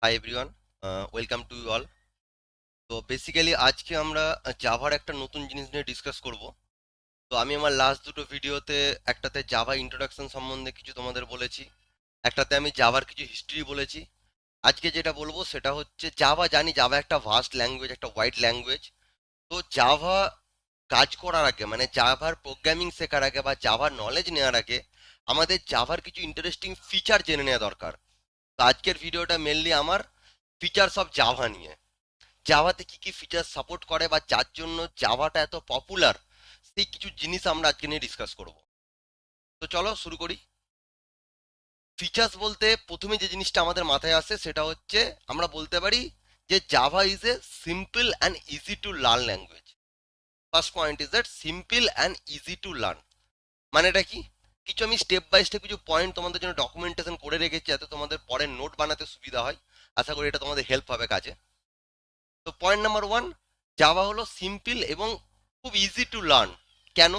High everyone, welcome to you all. তো basically আজকে আমরা জাভার একটা নতুন জিনিস নিয়ে ডিসকাস করব। তো আমি আমার লাস্ট দুটো ভিডিওতে একটাতে জাভা ইন্ট্রোডাকশন সম্বন্ধে কিছু তোমাদের বলেছি, একটাতে আমি জাভার কিছু হিস্ট্রি বলেছি। আজকে যেটা বলবো সেটা হচ্ছে জাভা, জানি জাভা একটা ভাস্ট ল্যাঙ্গুয়েজ, একটা ওয়াইড ল্যাঙ্গুয়েজ। তো জাভা কাজ করার আগে, মানে জাভার প্রোগ্রামিং শেখার আগে বা জাভার নলেজ নেওয়ার আগে আমাদের জাভার কিছু ইন্টারেস্টিং ফিচার জেনে নেওয়া দরকার। তো আজকের ভিডিওটা মেনলি আমার ফিচার্স অফ জাভা নিয়ে, জাভাতে কি কি ফিচার সাপোর্ট করে বা যার জন্য জাভাটা এত পপুলার, সেই কিছু জিনিস আমরা আজকে নিয়ে ডিসকাস করব। তো চলো শুরু করি। ফিচার্স বলতে প্রথমে যে জিনিসটা আমাদের মাথায় আসে সেটা হচ্ছে আমরা বলতে পারি যে Java is a simple and easy to learn language. First point is that simple and easy to learn. মানেটা কি? কিছু আমি স্টেপ বাই স্টেপ কিছু পয়েন্ট তোমাদের জন্য ডকুমেন্টেশন করে রেখেছি যাতে তোমাদের পরে নোট বানাতে সুবিধা হয়। আশা করি এটা তোমাদের হেল্প হবে কাজে। তো পয়েন্ট নাম্বার ওয়ান, জাভা হলো সিম্পল এবং খুব ইজি টু লার্ন। কেন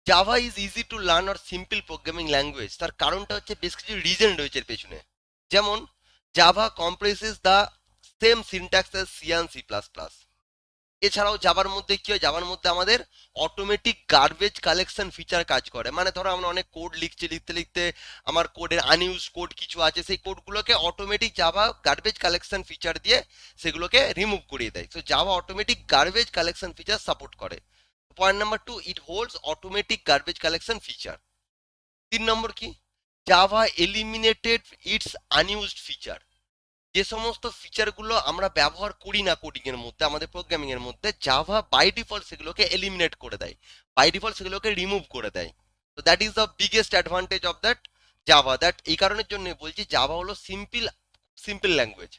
Java is easy to learn or simple programming language? তার কারণটা হচ্ছে বেশ কিছু রিজন রয়েছে এর পেছনে। যেমন Java compresses the same syntax as C and C plus plus. এছাড়াও জাভার মধ্যে কি হয়, জাভার মধ্যে আমাদের অটোমেটিক গার্বেজ কালেকশন ফিচার কাজ করে। মানে ধরো আমরা অনেক কোড লিখছি, লিখতে লিখতে আমার কোডের আনইউজ কোড কিছু আছে, সেই কোডগুলোকে automatic Java garbage collection feature দিয়ে সেগুলোকে রিমুভ করিয়ে দেয়। তো Java automatic garbage collection feature support করে। Point number two, it holds automatic garbage collection feature. 3 number কি, Java eliminated its unused feature. যে সমস্ত ফিচারগুলো আমরা ব্যবহার করি না কোডিং এর মধ্যে, আমাদের প্রোগ্রামিং এর মধ্যে, জাভা বাই ডিফল্ট সেগুলোকে এলিমিনেট করে দেয়, বাই ডিফল্ট সেগুলোকে রিমুভ করে দেয়। তো that is the biggest advantage of that Java. That এই কারণের জন্য বলছি জাভা হলো simple, simple language.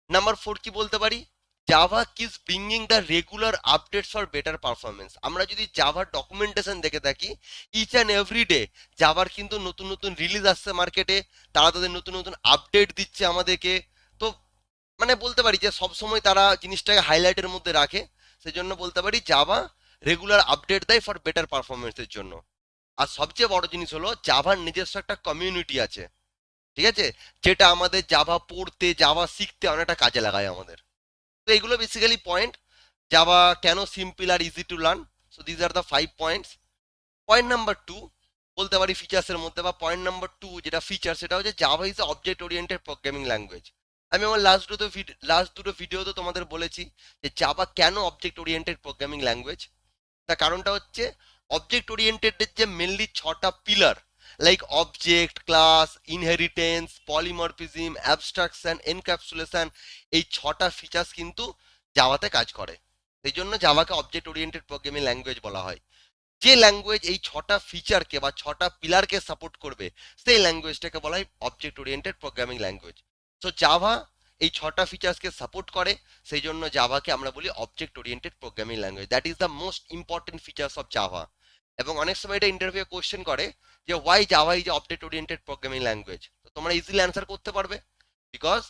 Number four কি বলতে পারি, Java keys bringing the regular updates for better performance. আমরা যদি জাভার ডকুমেন্টেশন দেখে থাকি, ইচ অ্যান্ড এভরি ডে জাভার কিন্তু নতুন নতুন রিলিজ আসছে মার্কেটে, তারা তাদের নতুন নতুন আপডেট দিচ্ছে আমাদেরকে। তো মানে বলতে পারি যে সবসময় তারা জিনিসটাকে হাইলাইটের মধ্যে রাখে। সেজন্য বলতে পারি জাভা রেগুলার আপডেট দেয় ফর বেটার পারফরমেন্সের জন্য। আর সবচেয়ে বড় জিনিস হলো জাভার নিজস্ব একটা কমিউনিটি আছে, ঠিক আছে, যেটা আমাদের জাভা পড়তে, জাভা শিখতে অনেকটা কাজে লাগায় আমাদের। তো এগুলো বেসিক্যালি পয়েন্ট জাভা কেন সিম্পল আর easy to learn. So these are the 5 points. Point number two বলতে পারি ফিচার্সের মধ্যে, বা পয়েন্ট নাম্বার টু যেটা ফিচার সেটা হচ্ছে Java is object oriented programming language. আমি আমার লাস্ট দুটো ভিডিওতে তোমাদের বলেছি যে জাভা কেন অবজেক্ট ওরিয়েন্টেড প্রোগ্রামিং ল্যাঙ্গুয়েজ। তার কারণটা হচ্ছে অবজেক্ট ওরিয়েন্টেডের যে মেনলি 6টা pillar, like object, class, inheritance, polymorphism, abstraction, encapsulation, এই 6টা ফিচার্স কিন্তু জাভাতে কাজ করে। সেই জন্য জাভাকে অবজেক্ট ওরিয়েন্টেড প্রোগ্রামিং ল্যাঙ্গুয়েজ বলা হয়। যে ল্যাঙ্গুয়েজ এই 6টা ফিচারকে বা 6টা পিলারকে সাপোর্ট করবে সেই ল্যাঙ্গুয়েজটাকে বলা হয় object oriented programming language. So Java এই 6টা ফিচার্সকে সাপোর্ট করে, সেই জন্য জাভাকে আমরা বলি object oriented programming language. That is the most important features of Java. এবং অনেক সময় এটা ইন্টারভিউ কোশ্চেন করে যে why Java is object oriented programming language. তো তোমরা ইজিলি অ্যান্সার করতে পারবে, বিকজ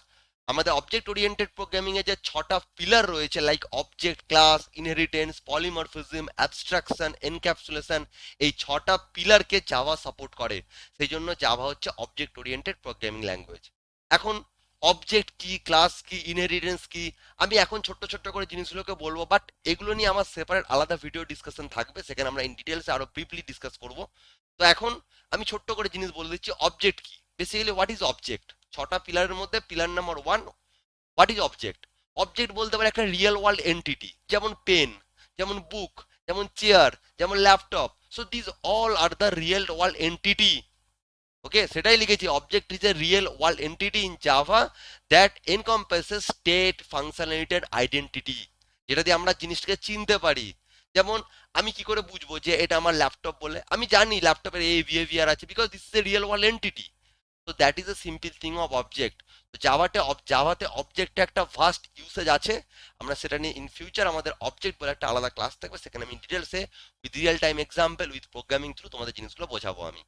আমাদের অবজেক্ট ওরিয়েন্টেড প্রোগ্রামিং এ যে 6টা পিলার রয়েছে, like object, class, inheritance, polymorphism, abstraction, encapsulation, এই 6টা পিলারকে জাভা সাপোর্ট করে। সেই জন্য জাভা হচ্ছে অবজেক্ট ওরিয়েন্টেড প্রোগ্রামিং ল্যাঙ্গুয়েজ। এখন অবজেক্ট কি, ক্লাস কি, ইনহেরিটেন্স কি, আমি এখন ছোট্ট ছোট্ট করে জিনিসগুলোকে বলবো, বাট এগুলো নিয়ে আমার সেপারেট আলাদা ভিডিও ডিসকাশন থাকবে, সেখানে আমরা ইন ডিটেলস আরো ব্রিফলি ডিসকাস করব। তো এখন আমি ছোট্ট করে জিনিস বলে দিচ্ছি, অবজেক্ট কি, বেসিক্যালি হোয়াট ইজ অবজেক্ট। 6টা পিলারের মধ্যে pillar number one, what is object. Object বলতে পারে একটা রিয়েল ওয়ার্ল্ড এন্টিটি, যেমন পেন, যেমন বুক, যেমন চেয়ার, যেমন laptop. So this all are the real world entity. Okay, সেটাই লিখেছি, object is a real world entity in Java that encompasses state, functionality and identity, যেটা দিয়ে আমরা জিনিসটাকে চিনতে পারি। যেমন আমি কি করে বুঝবো যে এটা আমার ল্যাপটপ বলে? আমি জানি ল্যাপটপের এই বিহেভিয়ার আছে, because this is a real world entity. তো that is a simple thing of object. তো জাভাতে অবজেক্টে একটা ফার্স্ট ইউসেজ আছে, আমরা সেটা নিয়ে ইন ফিউচার আমাদের অবজেক্ট বলে একটা আলাদা ক্লাস থাকবে, সেখানে আমি ডিটেলসে with real time example with programming through তোমাদের জিনিসগুলো বোঝাবো আমি।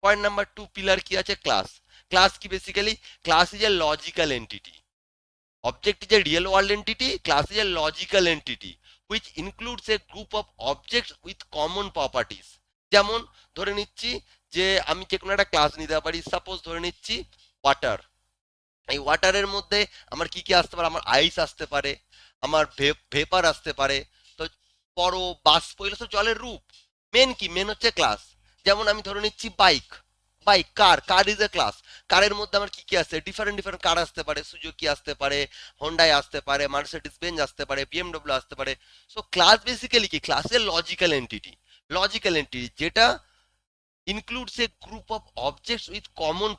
পয়েন্ট নাম্বার টু পিলার কি আছে, ক্লাস। ক্লাস কি, basically class is a logical entity. Object is a real world entity, class is a logical entity which includes a group of objects with common properties. যেমন ধরে নিচ্ছি যে আমি যে কোনো একটা ক্লাস নিতে পারি, সাপোজ ধরে নিচ্ছি ওয়াটার। এই ওয়াটারের মধ্যে আমার কি কি আসতে পারে, আমার আইস আসতে পারে, আমার ভেপার আসতে পারে। তো বরফ, বাষ্প, এগুলো সব জলের রূপ। মেন হচ্ছে ক্লাস। যেমন আমি ধরে নিচ্ছি bike, car is a class. কারের মধ্যে আমার কি কি আসছে, ডিফারেন্ট ডিফারেন্ট কার আসতে পারে, সুজুকি আসতে পারে, হোন্ডাই আসতে পারে, মার্সিডিজ বেঞ্জ আসতে পারে, বিএমডব্লিউ আসতে পারে। সো ক্লাস বেসিক্যালি কি, ক্লাস এর লজিক্যাল এন্টিটি যেটা includes a group of objects with common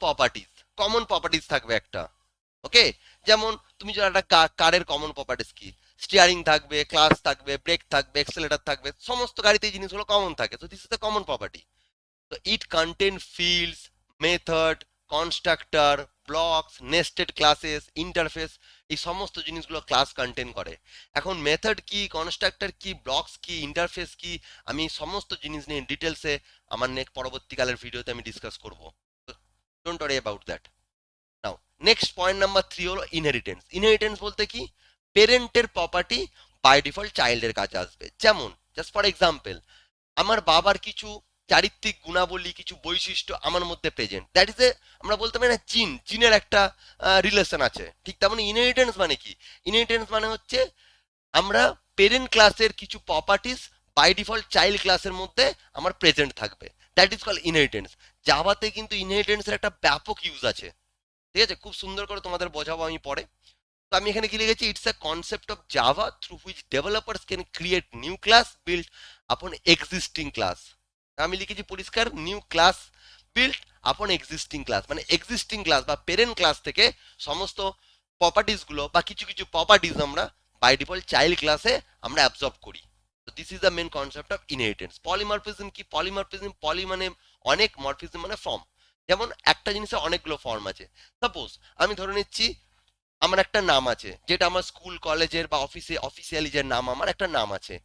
properties থাকবে একটা। ওকে, যেমন তুমি যদি একটা কারের কমন প্রপার্টিজ কি, স্টিয়ারিং থাকবে, ক্লাচ থাকবে, ব্রেক থাকবে, এক্সেলেটর থাকবে, সমস্ত গাড়িতে এই জিনিসগুলো কমন থাকে। তো this is the common property. তো it contain fields, method, constructor, blocks, nested classes, interface, এই সমস্ত জিনিসগুলো ক্লাস কন্টেন করে। এখন মেথড কি, কনস্ট্রাক্টর কি, ব্লকস কি, ইন্টারফেস কি, আমি সমস্ত জিনিস নিয়ে ডিটেলসে আমার পরবর্তীকালের ভিডিওতে আমি ডিসকাস করব। Don't worry about that. Now next point number 3 হলো ইনহেরিটেন্স। ইনহেরিটেন্স বলতে কি, পেরেন্টের প্রপার্টি বাই ডিফল্ট চাইল্ডের কাছে আসবে। যেমন জাস্ট ফর এক্সাম্পল, আমার বাবার কিছু চারিত্রিক গুণাবলী, কিছু বৈশিষ্ট্য আমার মধ্যে প্রেজেন্ট, দ্যাট ইজ এ, আমরা বলতে পারি না জিনের একটা রিলেশন আছে। ঠিক তেমন ইনহেরিটেন্স মানে কি, ইনহেরিটেন্স মানে হচ্ছে আমরা পেরেন্ট ক্লাসের কিছু প্রপার্টিস বাই ডিফল্ট চাইল্ড ক্লাসের মধ্যে আমার প্রেজেন্ট থাকবে, দ্যাট ইজ কল ইনহেরিটেন্স। জাভাতে কিন্তু ইনহেরিটেন্সের একটা ব্যাপক ইউজ আছে, ঠিক আছে, খুব সুন্দর করে তোমাদের বোঝাবো আমি পরে। তো আমি এখানে কি লিখেছি, it's a concept of Java through which developers can create new class build আপন এক্সিস্টিং ক্লাস। আমি লিখেছি পরিষ্কার, নিউ ক্লাস বিল্ড আপন এক্সিস্টিং ক্লাস, মানে এক্সিস্টিং ক্লাস বা পেরেন্ট ক্লাস থেকে সমস্ত প্রপার্টিস গুলো বা কিছু কিছু প্রপার্টিস আমরা বাই ডিফল্ট চাইল্ড ক্লাসে আমরা অ্যাবজর্ব করি। তো this is the main concept of inheritance. Polymorphism কি, পলি মানে অনেক, মরফিজম মানে ফর্ম। যেমন একটা জিনিসের অনেকগুলো ফর্ম আছে। সাপোজ আমি ধরে নিচ্ছি আমার একটা নাম আছে, যেটা আমার স্কুল কলেজের বা অফিসিয়ালি যে নাম, আমার একটা নাম আছে।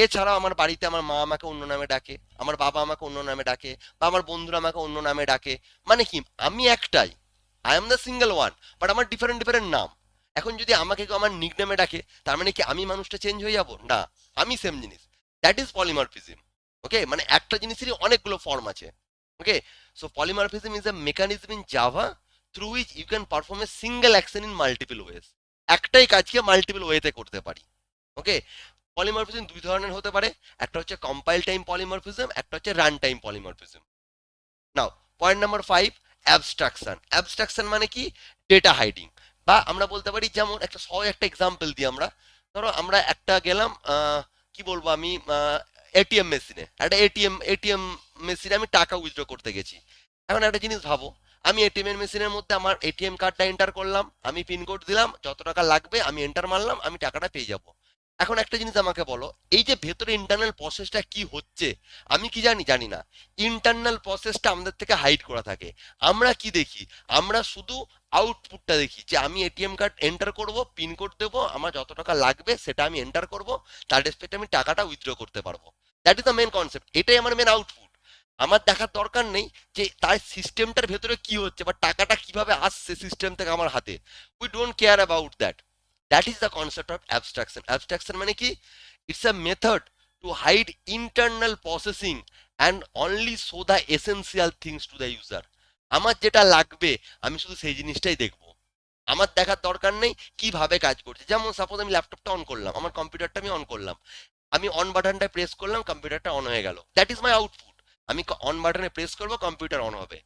এছাড়াও আমার বাড়িতে আমার মা আমাকে অন্য নামে ডাকে, আমার বাবা আমাকে অন্য নামে ডাকে, বা আমার বন্ধুরা আমাকে অন্য নামে ডাকে। মানে কি, আমি একটাই, I am the single one, but আমার ডিফারেন্ট ডিফারেন্ট নাম। এখন যদি আমাকে কেউ আমার নিক নামে ডাকে, তার মানে কি আমি মানুষটা চেঞ্জ হয়ে যাব? না, আমি সেম জিনিস। That is polymorphism. ওকে, মানে একটা জিনিসেরই অনেকগুলো ফর্ম আছে। Okay, so polymorphism is a mechanism in Java through which you can perform a single action in multiple ways. একটাই কাজকে মাল্টিপল ওয়েতে করতে পারি। ওকে, পলিমরফিজম দুই ধরনের হতে পারে, একটা হচ্ছে কম্পাইল টাইম পলিমরফিজম, একটা হচ্ছে রান টাইম পলিমরফিজম। নাও পয়েন্ট নাম্বার 5, অ্যাবস্ট্রাকশন। অ্যাবস্ট্রাকশন মানে কি, ডেটা হাইডিং। বা আমরা বলতে পারি, যেমন একটা সহজ একটা এক্সাম্পল দিই আমরা। ধরো আমরা একটা গেলাম, কি বলবো আমি, এটিএম মেশিনে, একটা এটিএম মেশিনে আমি টাকা উইথড্র করতে গেছি। এখন একটা জিনিস ভাবো, আমি এটিএম মেশিনের মধ্যে আমার এটিএম কার্ডটা এন্টার করলাম, আমি পিনকোড দিলাম, যত টাকা লাগবে আমি এন্টার মারলাম, আমি টাকাটা পেয়ে যাব। এখন একটা জিনিস আমাকে বলো, এই যে ভেতরে ইন্টারনাল প্রসেসটা কি হচ্ছে, আমি কি জানি? জানি না। ইন্টারনাল প্রসেসটা আমাদের থেকে হাইড করা থাকে। আমরা কি দেখি? আমরা শুধু আউটপুটটা দেখি, যে আমি এটিএম কার্ড এন্টার করব, পিনকোড দেবো, আমার যত টাকা লাগবে সেটা আমি এন্টার করব, তার রেসপেক্টে আমি টাকাটা উইথড্র করতে পারবো। That is the main concept, এটাই আমার মেন আউটপুট। আমার দেখার দরকার নেই যে তার সিস্টেমটার ভেতরে কি হচ্ছে বা টাকাটা কিভাবে আসছে সিস্টেম থেকে আমার হাতে। We don't care about that. That is the concept of abstraction. Abstraction মানে কি, it's a method to hide internal processing and only show the essential things to the user. আমার যেটা লাগবে আমি শুধু সেই জিনিসটাই দেখবো, আমার দেখার দরকার নেই কিভাবে কাজ করছে। যেমন সাপোজ আমি ল্যাপটপটা অন করলাম, আমার কম্পিউটারটা আমি অন করলাম, আমি অন বাটনটা প্রেস করলাম, কম্পিউটারটা অন হয়ে গেল, দ্যাট ইজ মাই আউটপুট। আমি অন বাটনে প্রেস করবো, কম্পিউটার অন হবে।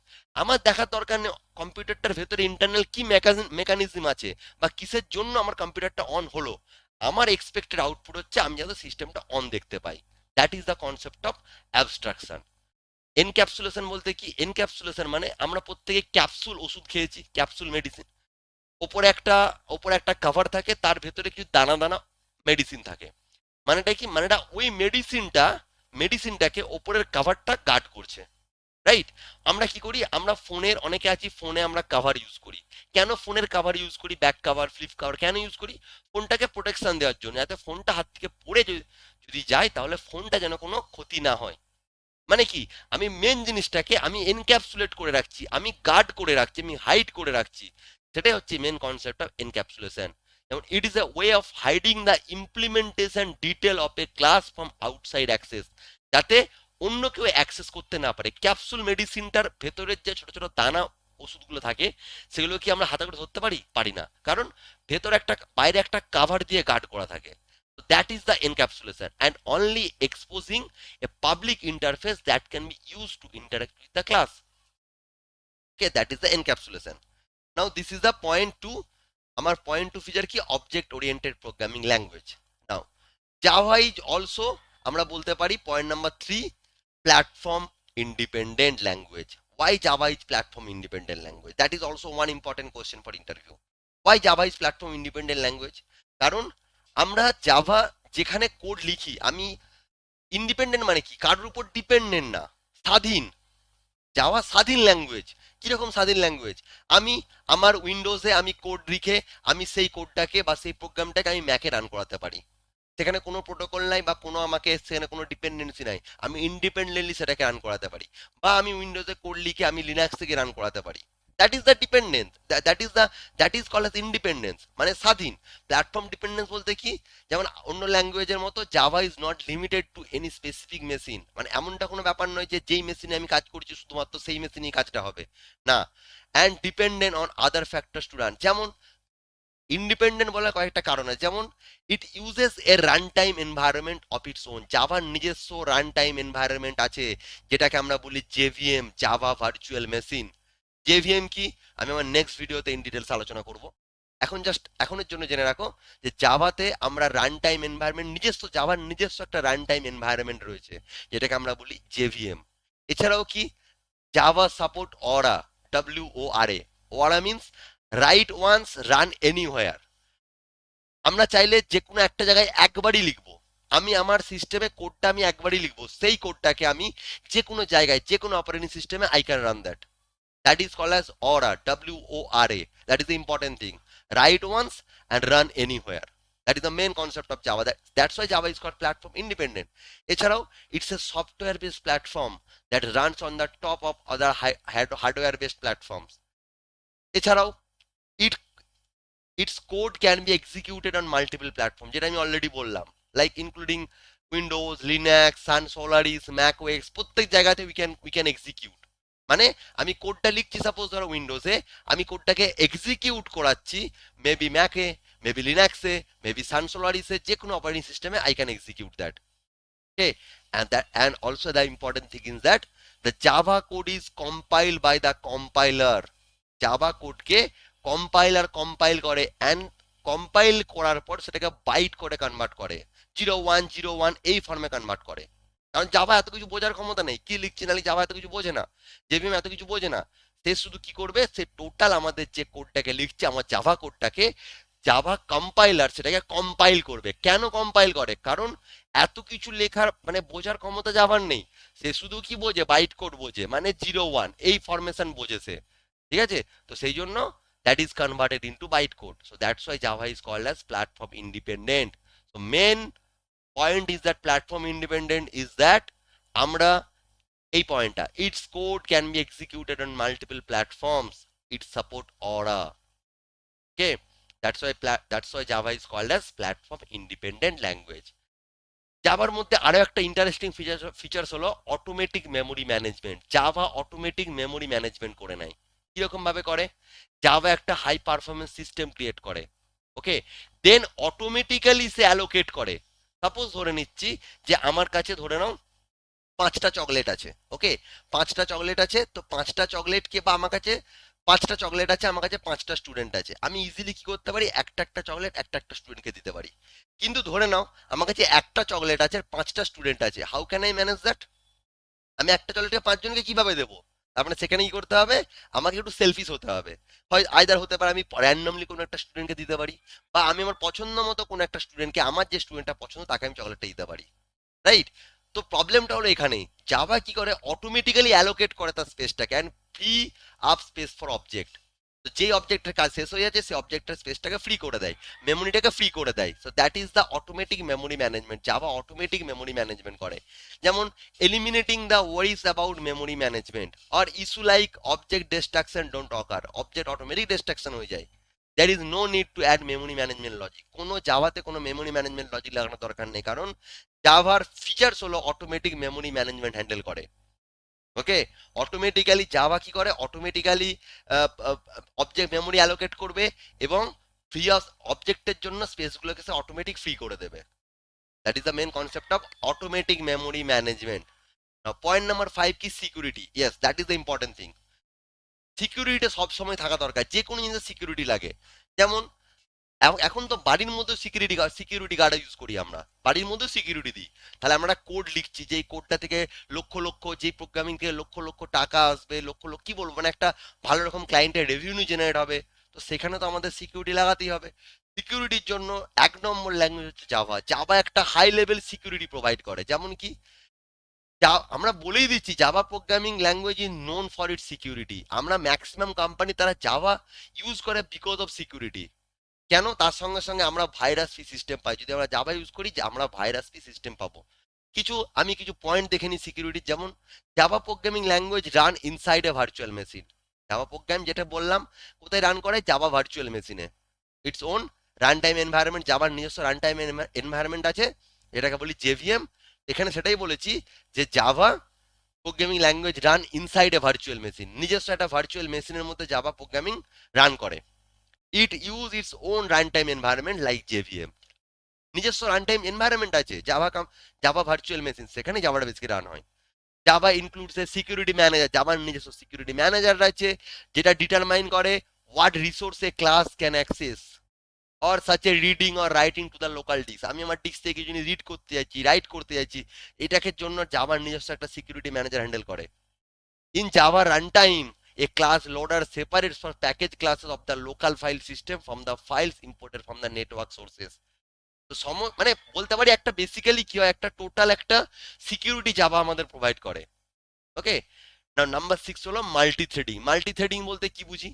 আমার দেখার দরকার নেই কম্পিউটারটার ভেতরে ইন্টারনাল কি মেকানিজম আছে বা কিসের জন্য আমার কম্পিউটারটা অন হলো। আমার এক্সপেক্টেড আউটপুট হচ্ছে আমি যাতে সিস্টেমটা অন দেখতে পাই। That is the concept of abstraction. Encapsulation বলতে কি, এনক্যাপসুলেশন মানে আমরা প্রত্যেকে ক্যাপসুল ওষুধ খেয়েছি, ক্যাপসুল মেডিসিন। ওপরে একটা ওপরে একটা কভার থাকে, তার ভেতরে কিছু দানা দানা মেডিসিন থাকে। মানেটা কি, মানেটা ওই মেডিসিনটাকে ওপরের কভারটা গার্ড করছে, রাইট? আমরা কি করি, আমরা ফোনের, অনেকে আছি ফোনে আমরা কভার ইউজ করি। কেন ফোনের কভার ইউজ করি, ব্যাক কভার, ফ্লিপ কভার কেন ইউজ করি? ফোনটাকে প্রোটেকশন দেওয়ার জন্য, যাতে ফোনটা হাত থেকে পড়ে যদি যায় তাহলে ফোনটা যেন কোনো ক্ষতি না হয়। মানে কি, আমি মেন জিনিসটাকে আমি এনক্যাপসুলেট করে রাখছি, আমি গার্ড করে রাখছি, আমি হাইড করে রাখছি। সেটাই হচ্ছে মেন কনসেপ্ট অফ এনক্যাপসুলেশন। যেমন it is a way of hiding the implementation detail of a class from outside access, যাতে অন্য কেউ অ্যাক্সেস করতে না পারে। ক্যাপসুল মেডিসিনটার ভেতরের যে ছোট ছোট দানা ওষুধগুলো থাকে সেগুলো কি আমরা হাতে করে ধরতে পারি? পারি না, কারণ ভেতরে একটা বাইরে একটা কাভার দিয়ে গার্ড করা থাকে। That is the encapsulation and only exposing a public interface that can be use to interact with the class. Okay, that is the encapsulation. Now this is the point two. আমার point two feature কি? Object oriented programming language. Now Java is also, আমরা বলতে পারি point number 3, platform independent language. Why Java is platform independent language? That is also one important question for interview. Why Java is platform independent language? কারণ আমরা Java যেখানে code লিখি, আমি independent মানে কি? কারোর উপর ডিপেন্ডেন্ট না, স্বাধীন। জাভা স্বাধীন ল্যাঙ্গুয়েজ। কিরকম স্বাধীন ল্যাঙ্গুয়েজ? আমি আমার উইন্ডোজে আমি কোড লিখে আমি সেই কোডটাকে বা সেই প্রোগ্রামটাকে আমি ম্যাকে রান করাতে পারি। সেখানে কোনো প্রোটোকল নাই বা কোনো আমাকে সেখানে কোনো ডিপেন্ডেন্সি নাই, আমি ইন্ডিপেন্ডেন্টলি সেটাকে রান করাতে পারি। বা আমি উইন্ডোজে কোড লিখে আমি লিনাক্স থেকে রান করাতে পারি। That is the dependence, that is called as independence, মানে স্বাধীন। প্ল্যাটফর্ম ডিপেন্ডেন্স বলতে কি? যেমন অন্য ল্যাঙ্গুয়েজের মতো Java is not limited to any specific machine, মানে এমনটা কোনো ব্যাপার নয় যে যেই মেশিনে আমি কাজ করছি শুধুমাত্র সেই মেশিনেই কাজটা হবে না। And dependent on other factors to run. যেমন ইন্ডিপেন্ডেন্ট বলার কয়েকটা কারণ আছে, যেমন it uses a run time environment of its own. জাভার নিজস্ব রান টাইম এনভায়রনমেন্ট আছে, যেটাকে আমরা বলি JVM, Java virtual machine. JVM কি? আমি আমার নেক্সট ভিডিওতে ইন ডিটেলস আলোচনা করব। এখন জাস্ট এখনের জন্য জেনে রাখো যে জাভাতে আমরা রান টাইম এনভায়রনমেন্ট নিজস্ব, জাভার নিজস্ব একটা রান টাইম এনভায়রনমেন্ট রয়েছে, যেটাকে আমরা বলি জেভিএম। এছাড়াও কি? জাভা সাপোর্ট অরা, WORA। ওরা means write once run anywhere. আমরা চাইলে যে কোনো একটা জায়গায় একবারই লিখবো, আমি আমার সিস্টেমে কোডটা আমি একবারই লিখবো, সেই কোডটাকে আমি যে কোনো জায়গায় যে কোনো অপারেটিং সিস্টেমে I can run that. That is called as অরা, WORA। That is the important thing, write once and run anywhere. That is the main concept of Java. That's why Java is called platform independent. এছাড়াও it's a software based platform that runs on the top of other hardware based platforms. এছাড়াও it its code can be executed on multiple platform, যেটা আমি already বললাম, like including Windows, Linux, সান, Solaris, Mac ওয়েক্স, প্রত্যেক জায়গাতে we can execute. মানে আমি কোডটা লিখছি সাপোজ ধরো উইন্ডোজে, আমি কোডটাকে এক্সিকিউট করাচ্ছি মেবি ম্যাকে, মেবি লিনাক্সে, মেবি সান সোলারিসে, যে কোনো অপারেটিং সিস্টেমে I can execute that. Okay, and also the important thing is that the Java code is compiled by the compiler. Java কোডকে কম্পাইলার কম্পাইল করে, অ্যান্ড কম্পাইল করার পর সেটাকে বাইট করে কনভার্ট করে, 0101 এই ফর্মে কনভার্ট করে। কারণ জাভা এত কিছু বোঝার ক্ষমতা নেই, কি লিখছি না জাভা এত কিছু বোঝে না, জেভিএম এত কিছু বোঝে না। সে শুধু কি করবে, সে টোটাল আমাদের যে কোডটাকে লিখছে, আমার জাভা কোডটাকে, জাভা কম্পাইলার সেটাকে কম্পাইল করবে। কেন কম্পাইল করে? কারণ এত কিছু লেখার মানে বোঝার ক্ষমতা জাভার নেই। সে শুধু কি বোঝে? বাইট কোড বোঝে, মানে 01 এই ফরমেশন বোঝে সে। ঠিক আছে? তো সেই জন্য that is converted into bytecode. So that's why Java is called as platform independent. So main point is that platform independent is that আমরা এই পয়েন্টটা, its code can be executed on multiple platforms, it support Aura. Okay, that's why Java is called as platform independent language. জাভার মধ্যে আরো একটা interesting features হলো automatic memory management. Java automatic memory management করে নেয়। কিরকম ভাবে করে? জাভা একটা হাই পারফরমেন্স সিস্টেম ক্রিয়েট করে, ওকে, দেন অটোমেটিক্যালি সে অ্যালোকেট করে। সাপোজ ধরে নিচ্ছি যে আমার কাছে ধরে নাও 5টা চকলেট আছে, ওকে, 5টা চকলেট আছে, তো 5টা চকলেটকে বা আমার কাছে 5টা চকলেট আছে, আমার কাছে 5টা স্টুডেন্ট আছে, আমি ইজিলি কি করতে পারি, একটা একটা চকলেট একটা একটা স্টুডেন্টকে দিতে পারি। কিন্তু ধরে নাও আমার কাছে একটা চকলেট আছে আর 5টা স্টুডেন্ট আছে, how can I manage that? আমি একটা চকলেটকে 5জনকে কিভাবে দেবো? তার মানে সেখানে কি করতে হবে, আমাকে একটু সেলফিশ হতে হবে। হয় আইদার হতে পারে আমি র্যান্ডমলি কোনো একটা স্টুডেন্টকে দিতে পারি, বা আমি আমার পছন্দ মতো কোনো একটা স্টুডেন্টকে, আমার যে স্টুডেন্টটা পছন্দ তাকে আমি চকলেটটা দিতে পারি, রাইট? তো প্রবলেমটা হলো এখানেই, জাভা কি করে অটোমেটিক্যালি অ্যালোকেট করে তার স্পেসটাকে and free up space for object. তো যেই অবজেক্টের কাজ শেষ হয়ে যাচ্ছে সেই অবজেক্টের স্পেসটাকে ফ্রি করে দেয়, মেমোরিটাকে ফ্রি করে দেয়। So that is the automatic memory management. Java automatic memory management করে। যেমন eliminating the worries about memory management or issue like object destruction don't occur. Object automatic destruction হয়ে যায়। There is no need to add memory management logic. কোনো জাভাতে কোনো memory management logic লাগানোর দরকার নেই, কারণ জাভার ফিচার্স হলো অটোমেটিক মেমোরি ম্যানেজমেন্ট হ্যান্ডেল করে। ওকে, অটোমেটিক্যালি জাভা কি করে, অটোমেটিক্যালি অবজেক্ট মেমোরি অ্যালোকেট করবে এবং ফ্রি অবজেক্টের জন্য স্পেসগুলোকে সে অটোমেটিক ফ্রি করে দেবে। That is the main concept of automatic memory management. Point number 5 কি, security. Yes, that is the important thing. Security সবসময় থাকা দরকার, যে কোনো জিনিসের সিকিউরিটি লাগে। যেমন এখন তো বাড়ির মধ্যে সিকিউরিটি গার্ড ইউজ করি আমরা, বাড়ির মধ্যে সিকিউরিটি দিই। তাহলে আমরা কোড লিখছি, যে কোডটা থেকে লক্ষ লক্ষ, যে প্রোগ্রামিং থেকে লক্ষ লক্ষ টাকা আসবে, লক্ষ লক্ষ কি বলবো, মানে একটা ভালো রকম ক্লায়েন্টের রেভিনিউ জেনারেট হবে। তো সেখানে তো আমাদের সিকিউরিটি লাগাতেই হবে। সিকিউরিটির জন্য 1 নম্বর ল্যাঙ্গুয়েজ হচ্ছে জাভা। জাভা একটা হাই লেভেল সিকিউরিটি প্রোভাইড করে। যেমন কি, আমরা বলেই দিচ্ছি Java programming language is known for it security. আমরা ম্যাক্সিমাম কোম্পানি তারা জাভা ইউজ করে বিকজ অফ সিকিউরিটি। কেন? তার সঙ্গে সঙ্গে আমরা ভাইরাস ফ্রি সিস্টেম পাই। যদি আমরা জাভা ইউজ করি, যে আমরা ভাইরাস ফ্রি সিস্টেম পাবো। আমি কিছু পয়েন্ট দেখে নিই সিকিউরিটির। যেমন Java programming language run inside a virtual machine. Java program যেটা বললাম, কোথায় রান করে? জাভা ভার্চুয়াল মেশিনে। Its own run time environment, জাভার নিজস্ব রান টাইম এনভায়রনমেন্ট আছে, এটাকে বলি জেভিএম। এখানে সেটাই বলেছি যে Java programming language run inside a virtual machine, নিজস্ব একটা ভার্চুয়াল মেশিনের মধ্যে জাভা প্রোগ্রামিং রান করে। It use its own run time environment like JVM. নিজস্ব রান টাইম এনভায়রনমেন্ট আছে জাভা ভার্চুয়াল মেশিন, সেখানে জাভাটা বেশি রান হয়। Java includes a security manager, জাভার নিজস্ব সিকিউরিটি ম্যানেজার আছে, যেটা ডিটারমাইন করে what resource a class can access or such a reading or writing to the local disk. আমি আমার ডিস্ক থেকে যদি রিড করতে যাচ্ছি, রাইট করতে যাচ্ছি, এটাকে জন্য জাভার নিজস্ব একটা সিকিউরিটি ম্যানেজার হ্যান্ডেল করে। In Java runtime, a class loader separates for package classes of the local file system from the files imported from the network sources. তো মানে বলতে পারি একটা বেসিক্যালি কি হয়, একটা টোটাল একটা সিকিউরিটি জাভা আমাদের প্রোভাইড করে। ওকে, নাম্বার 6 হলো মাল্টি থ্রেডিং। মাল্টি থ্রেডিং বলতে কি বুঝি?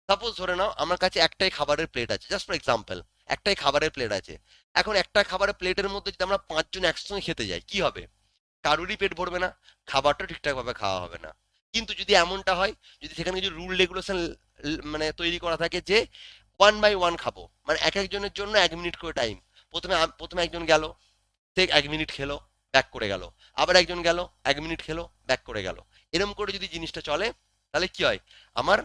সাপোজ ধরে নাও আমার কাছে একটাই খাবারের প্লেট আছে, জাস্ট ফর এক্সাম্পল, একটাই খাবারের প্লেট আছে। এখন একটা খাবারের প্লেটের মধ্যে যদি আমরা 5 জন একসঙ্গে খেতে যাই, কি হবে? কারুরই পেট ভরবে না, খাবারটা ঠিকঠাক ভাবে খাওয়া হবে না। কিন্তু যদি এমনটা হয়, যদি সেখানে কিছু রুল রেগুলেশন মানে তৈরি করা থাকে, যে 1 বাই 1 খাবো, মানে এক একজনের জন্য 1 মিনিট করে টাইম। প্রথমে একজন গেল, সে 1 মিনিট খেলো, ব্যাক করে গেল। আবার একজন গেল, 1 মিনিট খেলো, ব্যাক করে গেল। এরকম করে যদি জিনিসটা চলে, তাহলে কি হয়? আমার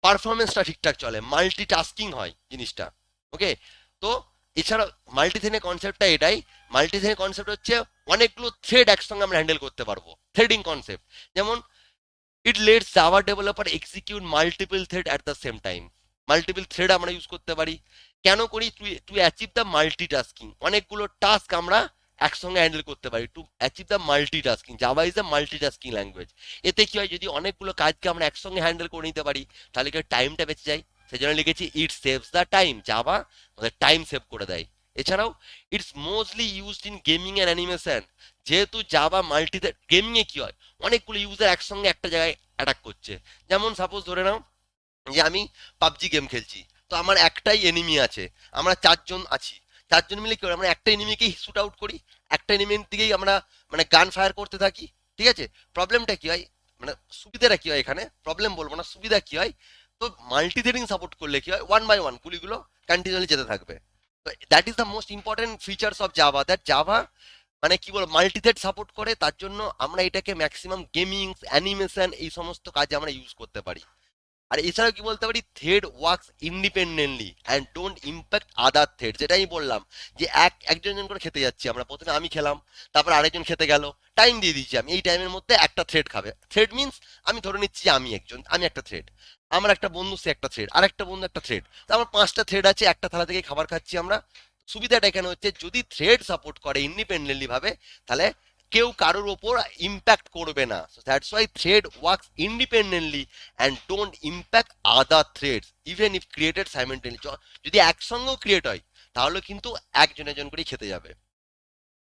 পারফরমেন্সটা ঠিকঠাক চলে, মাল্টিটাস্কিং হয় জিনিসটা। ওকে, তো এছাড়া মাল্টিথ্রেডের কনসেপ্টটা এটাই। মাল্টিথ্রেডের কনসেপ্ট হচ্ছে অনেকগুলো থ্রেড একসঙ্গে আমরা হ্যান্ডেল করতে পারবো, থ্রেডিং কনসেপ্ট। যেমন it lets Java developer execute multiple thread at the same time. Multiple thread আমরা ইউজ করতে পারি। কেন করি? টু অ্যাচিভ দ্য মাল্টিটাস্কিং, অনেকগুলো টাস্ক আমরা একসঙ্গে হ্যান্ডেল করতে পারি, to achieve the multitasking. Java is the multitasking language. এতে কি হয়, যদি অনেকগুলো কাজকে আমরা একসঙ্গে হ্যান্ডেল করে নিতে পারি, তাহলে কি টাইমটা বেঁচে যায়। সেই জন্য লিখেছি ইট সেভস দ্য টাইম। জাভা আমাদের টাইম সেভ করে দেয়। এছাড়াও it's mostly used in gaming and animation. যেহেতু জাভা মাল্টি, গেমিং এ কি হয়, অনেকগুলো ইউজার একসঙ্গে একটা জায়গায় অ্যাটাক করছে। যেমন সাপোজ ধরে নাও যে আমি পাবজি গেম খেলছি, তো আমার একটাই এনিমি আছে, আমরা 4 জন আছি। 4 জন মিলে কি করি, আমরা একটা এনিমিকেই শুট আউট করি, একটা এনিমির দিকেই আমরা মানে গান ফায়ার করতে থাকি। ঠিক আছে, প্রবলেমটা কি হয়, মানে সুবিধাটা কি হয়, এখানে প্রবলেম বলবো না, সুবিধা কি হয়, তো মাল্টি থ্রেডিং সাপোর্ট করলে কি হয়, 1 বাই 1 গুলিগুলো কন্টিনিউয়ালি যেতে থাকবে। তো that is the most important features of Java, that Java মানে কি বলবো মাল্টিথ্রেড সাপোর্ট করে। তার জন্য আমরা এটাকে ম্যাক্সিমাম গেমিং, অ্যানিমেশন, এই সমস্ত কাজে আমরা ইউজ করতে পারি। আর এছাড়াও কি বলতে পারি, thread works independently and don't impact other thread. যেটাই বললাম, যে একজন জন করে খেতে যাচ্ছি আমরা, প্রথমে আমি খেলাম, তারপর আরেকজন খেতে গেল, টাইম দিয়ে দিচ্ছি আমি, এই টাইমের মধ্যে একটা থ্রেড খাবে। থ্রেড মিন্স আমি ধরে নিচ্ছি যে আমি একটা থ্রেড, আমার একটা বন্ধু সে একটা থ্রেড, আর একটা বন্ধু একটা থ্রেড, তো আমার 5টা থ্রেড আছে, একটা থালা থেকে খাবার খাচ্ছি আমরা। সুবিধাটা এখানে হচ্ছে, যদি থ্রেড সাপোর্ট করে ইন্ডিপেন্ডেন্টলি ভাবে, তাহলে কেউ কারোর ওপর ইম্প্যাক্ট করবে না। So that's why thread works independently and don't impact other threads even if created simultaneously. যদি একসঙ্গেও ক্রিয়েট হয়, তাহলে কিন্তু একজন করেই খেতে যাবে।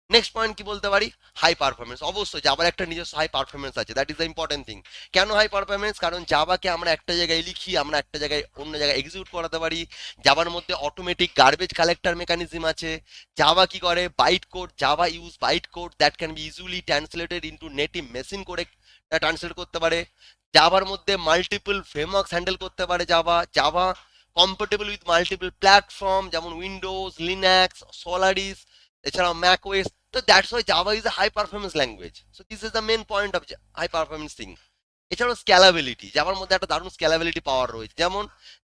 নেক্সট পয়েন্ট কি বলতে পারি, হাই পারফরমেন্স। অবশ্যই জাভার একটা নিজস্ব হাই পারফরমেন্স আছে, that is the important thing. কেন হাই পারফরমেন্স? কারণ জাভাকে আমরা একটা জায়গায় লিখি, আমরা একটা জায়গায় অন্য জায়গায় এক্সিকিউট করাতে পারি। জাভার মধ্যে অটোমেটিক গার্বেজ কালেক্টর মেকানিজম আছে। জাভা কি করে, byte code, Java use byte code that can be easily translated into native machine কোডে ট্রান্সলেট করতে পারে। জাভার মধ্যে মাল্টিপল ফ্রেমওয়ার্কস হ্যান্ডেল করতে পারে Java. Java compatible with multiple platform, যেমন উইন্ডোজ, লিনাক্স, সোলারিস, এছাড়াও ম্যাক ওএস। তো that's why Java is a high performance language. So this is the main point of high performance thing. এছাড়াও স্ক্যালাবিলিটি, জাভার মধ্যে একটা দারুণ স্ক্যালাবিলিটি power রয়েছে। যেমন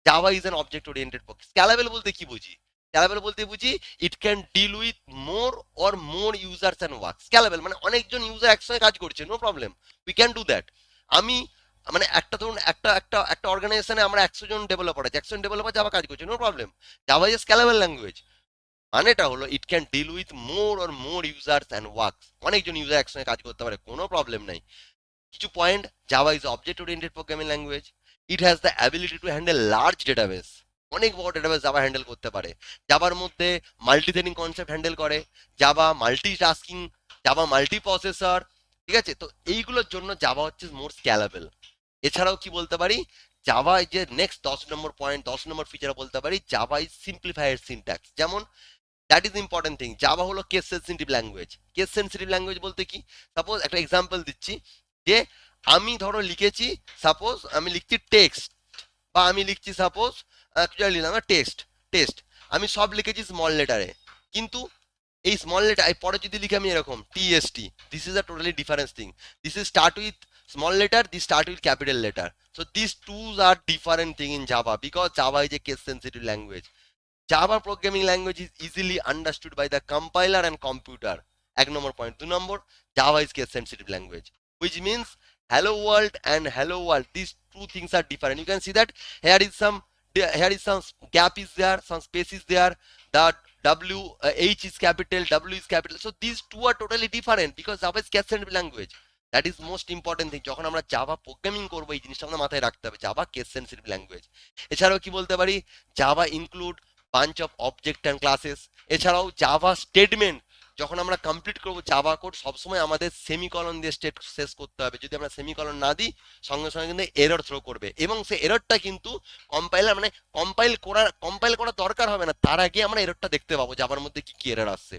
Java is an object oriented program. Scalable বলতে কি বুঝি? স্ক্যালাবল বলতে বুঝি it can deal with more users and work. Scalable মানে অনেকজন ইউজার একসঙ্গে কাজ করছে, no problem, we can do that. আমি মানে একটা ধরুন একটা অর্গানাইজেশনে আমরা 100 জন ডেভেলপার আছে, 100 জন ডেভেলপার জাভা কাজ করছে, no problem. Java is scalable language. মানেটা হলো it can deal with more users and works. অনেকজন ইউজার একসঙ্গে কাজ করতে পারে, কোনো প্রবলেম নাই। কিছু point, Java is object oriented programming language. It has the ability to handle large database. অনেক বড় ডেটাবেস জাভা হ্যান্ডেল করতে পারে। জাভার মধ্যে মাল্টিথ্রেডিং কনসেপ্ট হ্যান্ডেল করে, Java multitasking, Java multiprocessor. ঠিক আছে, তো এইগুলোর জন্য জাভা হচ্ছে মোর স্ক্যালেবল। এছাড়াও কি বলতে পারি, জাভা যে নেক্সট 10 নম্বর পয়েন্ট, 10 নম্বর ফিচার বলতে পারি, জাভা ইজ সিম্পলিফাইড সিনট্যাক্স। যেমন that is important thing, Java হলো case sensitive language. Case sensitive language বলতে কি, সাপোজ একটা এক্সাম্পল দিচ্ছি, যে আমি ধরো লিখেছি, সাপোজ আমি লিখছি টেক্সট, বা আমি লিখছি সাপোজ লিখলাম টেক্সট, টেস্ট, আমি সব লিখেছি স্মল লেটারে, কিন্তু এই স্মল লেটার পরে যদি লিখি আমি এরকম TST, this is a totally difference thing. This is start with small letter, this start with capital letter. So this twos are different thing in Java, because Java is a case sensitive language. Java programming language is easily understood by the compiler and computer. 1 number point. 2 number, Java is case sensitive language, which means hello world and hello world. These two things are different. You can see that here is some gap is there, some space is there. The H is capital, W is capital. So these two are totally different because Java is case sensitive language. That is most important thing. যখন আমরা Java programming করবো এই জিনিসটা আমাদের মাথায় রাখতে হবে, Java case sensitive language. এছাড়াও কি বলতে পারি, Java include bunch of object and classes. এছাড়াও জাভা স্টেটমেন্ট, যখন আমরা কমপ্লিট করবো জাভা কোড, সবসময় আমাদের সেমিকলন দিয়ে স্টেট শেষ করতে হবে। যদি আমরা সেমিকলন না দিই, সঙ্গে সঙ্গে কিন্তু এরর থ্রো করবে, এবং সেই এররটা কিন্তু কম্পাইলার মানে কম্পাইল করার দরকার হবে না, তার আগে আমরা এররটা দেখতে পাবো জাভার মধ্যে কি কি এরর আসছে।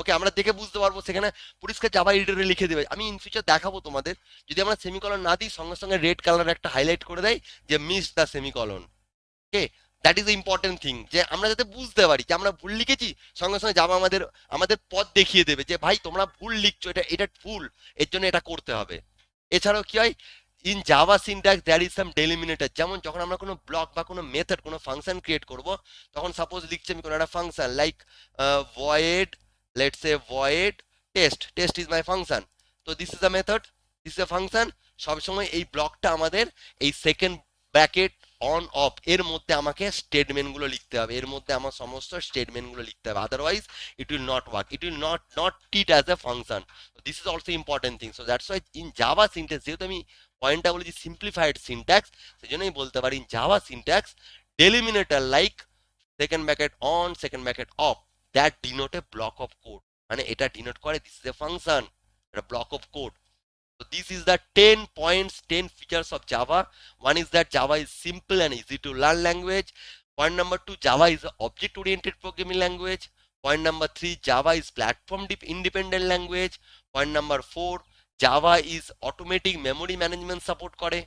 ওকে, আমরা দেখে বুঝতে পারবো, সেখানে পরিষ্কার জাভা এডিটরে লিখে দেবে। আমি ইন ফিউচার দেখাবো তোমাদের, যদি আমরা সেমিকলন না দিই, সঙ্গে সঙ্গে রেড কালার একটা হাইলাইট করে দেয় যে miss the semicolon. Okay, that is important thing, যে আমরা যাতে বুঝতে পারি যে আমরা ভুল লিখেছি, সঙ্গে সঙ্গে জাভা আমাদের পথ দেখিয়ে দেবে যে ভাই তোমরা ভুল লিখছো, এটা ভুল, এর জন্য এটা করতে হবে। এছাড়াও কি হয়, in Java syntax there is some delimiter. যেমন যখন আমরা কোনো ব্লক বা কোনো মেথড, কোনো ফাংশন ক্রিয়েট করব, তখন সাপোজ লিখছি আমি কোনো একটা function like void, let's say void test is my function. So this is a method, this is a function. সবসময় এই ব্লকটা আমাদের এই সেকেন্ড ব্র্যাকেট অন অফ এর মধ্যে আমাকে স্টেটমেন্টগুলো লিখতে হবে, এর মধ্যে আমার সমস্ত স্টেটমেন্টগুলো লিখতে হবে, otherwise it will not work, it will not treat as a function. This is also important thing. So that's why in Java syntax, যেহেতু আমি পয়েন্টটা বলেছি সিম্পলিফাইড সিনট্যাক্স, সেই জন্যই বলতে পারি in Java syntax delimiter like second bracket on, second bracket off, that denote a block of code, মানে এটা ডিনোট করে this is a function, a block of code. So this is the 10 points, 10 features of Java. One is that Java is simple and easy to learn language. Point number 2, Java is an object oriented programming language. Point number 3, Java is platform independent language. Point number 4, Java is automatic memory management support করে,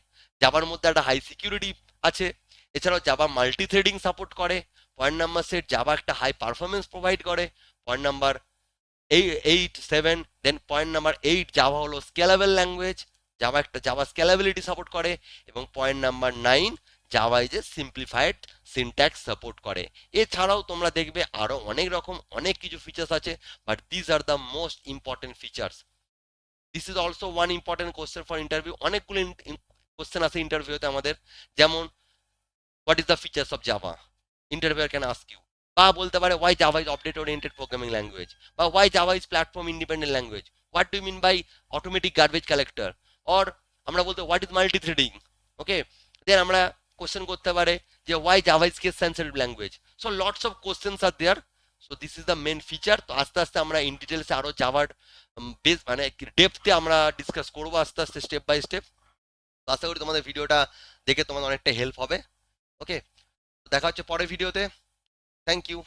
জাভার মধ্যে একটা high security আছে। এছাড়াও Java multi threading support করে। Point number set, Java একটা high performance provide করে। Point number 7, দেন point number 8, Java হলো scalable language, Java scalability support করে। এবং point number 9, Java is A simplified syntax support করে। এছাড়াও তোমরা দেখবে আরো অনেক রকম অনেক কিছু ফিচার্স আছে, but this are the most important features. This is also one important question for interview. অনেকগুলো কোশ্চেন আছে ইন্টারভিউতে আমাদের, যেমন what is the features of Java, interviewer can ask you. বা বলতে পারে why Java is object oriented programming language, বা why Java is platform independent language, what do mean by automatic garbage collector, or আমরা বলতে what is multithreading. Okay, then আমরা question করতে পারে যে why Java is case sensitive language. So lots of questions are there. So this is the main feature. তো আস্তে আস্তে আমরা ইন ডিটেলসে আরো জাভার বেস মানে ডেপথে আমরা ডিসকাস করবো আস্তে আস্তে, স্টেপ বাই স্টেপ। তো আশা করি তোমাদের ভিডিওটা দেখে তোমাদের অনেকটা হেল্প হবে। ওকে, দেখা হচ্ছে পরের ভিডিওতে। Thank you.